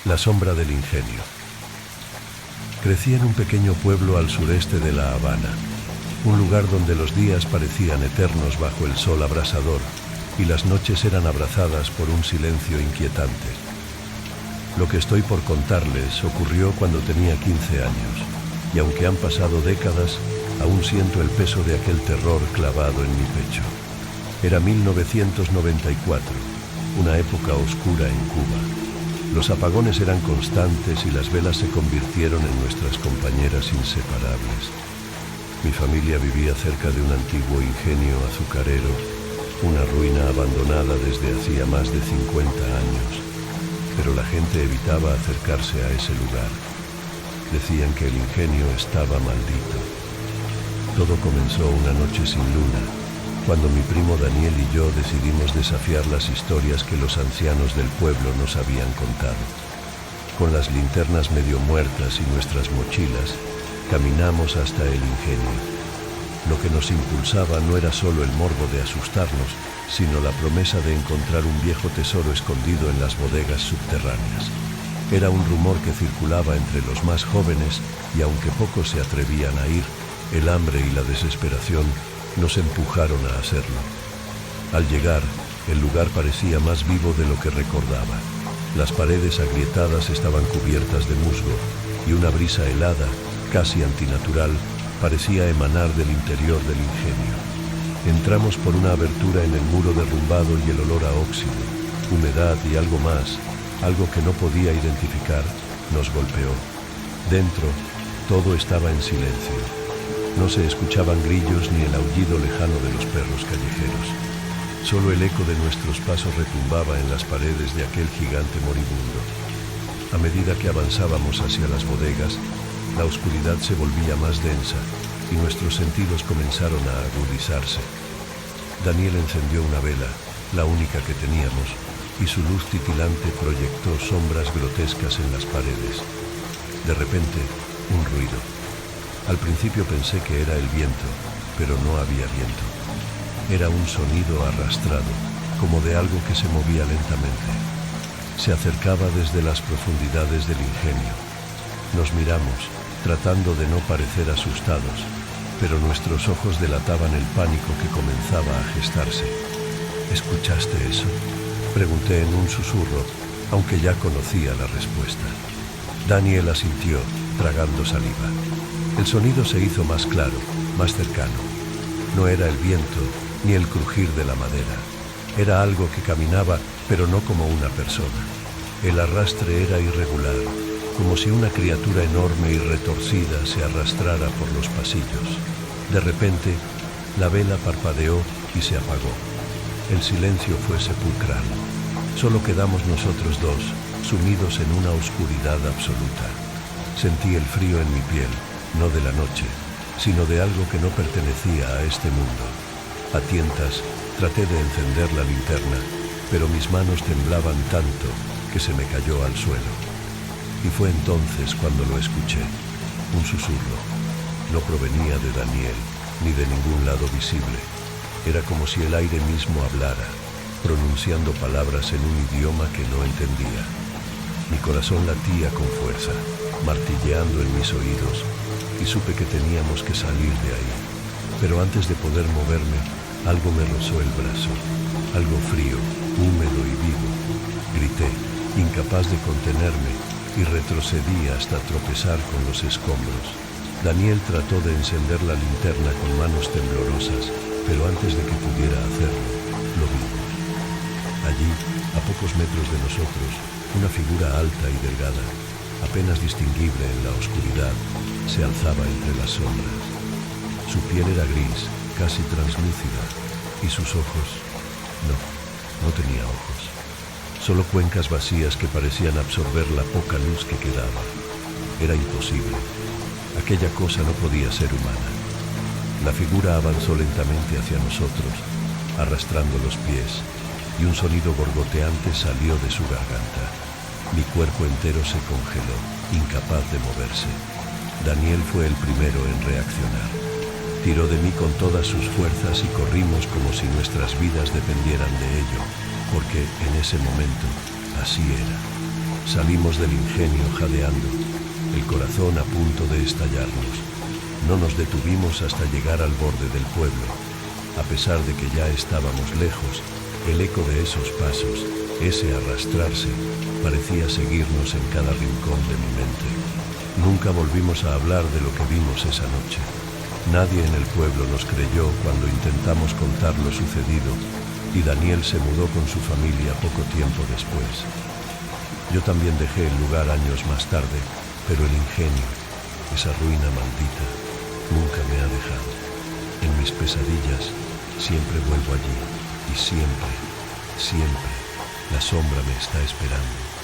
La sombra del ingenio. Crecí en un pequeño pueblo al sureste de La Habana, un lugar donde los días parecían eternos bajo el sol abrasador y las noches eran abrazadas por un silencio inquietante. Lo que estoy por contarles ocurrió cuando tenía 15 años, y aunque han pasado décadas, aún siento el peso de aquel terror clavado en mi pecho. Era 1994, una época oscura en Cuba. Los apagones eran constantes y las velas se convirtieron en nuestras compañeras inseparables. Mi familia vivía cerca de un antiguo ingenio azucarero, una ruina abandonada desde hacía más de 50 años, pero la gente evitaba acercarse a ese lugar. Decían que el ingenio estaba maldito. Todo comenzó una noche sin luna, cuando mi primo Daniel y yo decidimos desafiar las historias que los ancianos del pueblo nos habían contado. Con las linternas medio muertas y nuestras mochilas, caminamos hasta el ingenio. Lo que nos impulsaba no era solo el morbo de asustarnos, sino la promesa de encontrar un viejo tesoro escondido en las bodegas subterráneas. Era un rumor que circulaba entre los más jóvenes y aunque pocos se atrevían a ir, el hambre y la desesperación nos empujaron a hacerlo. Al llegar, el lugar parecía más vivo de lo que recordaba. Las paredes agrietadas estaban cubiertas de musgo y una brisa helada, casi antinatural, parecía emanar del interior del ingenio. Entramos por una abertura en el muro derrumbado y el olor a óxido, humedad y algo más, algo que no podía identificar, nos golpeó. Dentro, todo estaba en silencio. No se escuchaban grillos ni el aullido lejano de los perros callejeros. Solo el eco de nuestros pasos retumbaba en las paredes de aquel gigante moribundo. A medida que avanzábamos hacia las bodegas, la oscuridad se volvía más densa y nuestros sentidos comenzaron a agudizarse. Daniel encendió una vela, la única que teníamos, y su luz titilante proyectó sombras grotescas en las paredes. De repente, un ruido. Al principio pensé que era el viento, pero no había viento. Era un sonido arrastrado, como de algo que se movía lentamente. Se acercaba desde las profundidades del ingenio. Nos miramos, tratando de no parecer asustados, pero nuestros ojos delataban el pánico que comenzaba a gestarse. ¿Escuchaste eso?, pregunté en un susurro, aunque ya conocía la respuesta. Daniel asintió, tragando saliva. El sonido se hizo más claro, más cercano. No era el viento, ni el crujir de la madera. Era algo que caminaba, pero no como una persona. El arrastre era irregular, como si una criatura enorme y retorcida se arrastrara por los pasillos. De repente, la vela parpadeó y se apagó. El silencio fue sepulcral. Solo quedamos nosotros dos, sumidos en una oscuridad absoluta. Sentí el frío en mi piel, no de la noche, sino de algo que no pertenecía a este mundo. A tientas, traté de encender la linterna, pero mis manos temblaban tanto que se me cayó al suelo. Y fue entonces cuando lo escuché, un susurro. No provenía de Daniel, ni de ningún lado visible. Era como si el aire mismo hablara, pronunciando palabras en un idioma que no entendía. Mi corazón latía con fuerza, martilleando en mis oídos, y supe que teníamos que salir de ahí. Pero antes de poder moverme, algo me rozó el brazo, algo frío, húmedo y vivo. Grité, incapaz de contenerme, y retrocedí hasta tropezar con los escombros. Daniel trató de encender la linterna con manos temblorosas, pero antes de que pudiera hacerlo, lo vimos. Allí, a pocos metros de nosotros, una figura alta y delgada, apenas distinguible en la oscuridad, se alzaba entre las sombras. Su piel era gris, casi translúcida, y sus ojos, no tenía ojos. Solo cuencas vacías que parecían absorber la poca luz que quedaba. Era imposible. Aquella cosa no podía ser humana. La figura avanzó lentamente hacia nosotros, arrastrando los pies, y un sonido borboteante salió de su garganta. Mi cuerpo entero se congeló, incapaz de moverse. Daniel fue el primero en reaccionar. Tiró de mí con todas sus fuerzas y corrimos como si nuestras vidas dependieran de ello, porque en ese momento así era. Salimos del ingenio jadeando, el corazón a punto de estallarnos. No nos detuvimos hasta llegar al borde del pueblo. A pesar de que ya estábamos lejos, el eco de esos pasos, ese arrastrarse, parecía seguirnos en cada rincón de mi mente. Nunca volvimos a hablar de lo que vimos esa noche. Nadie en el pueblo nos creyó cuando intentamos contar lo sucedido, y Daniel se mudó con su familia poco tiempo después. Yo también dejé el lugar años más tarde, pero el ingenio, esa ruina maldita, nunca me ha dejado. En mis pesadillas siempre vuelvo allí, y siempre, siempre, la sombra me está esperando.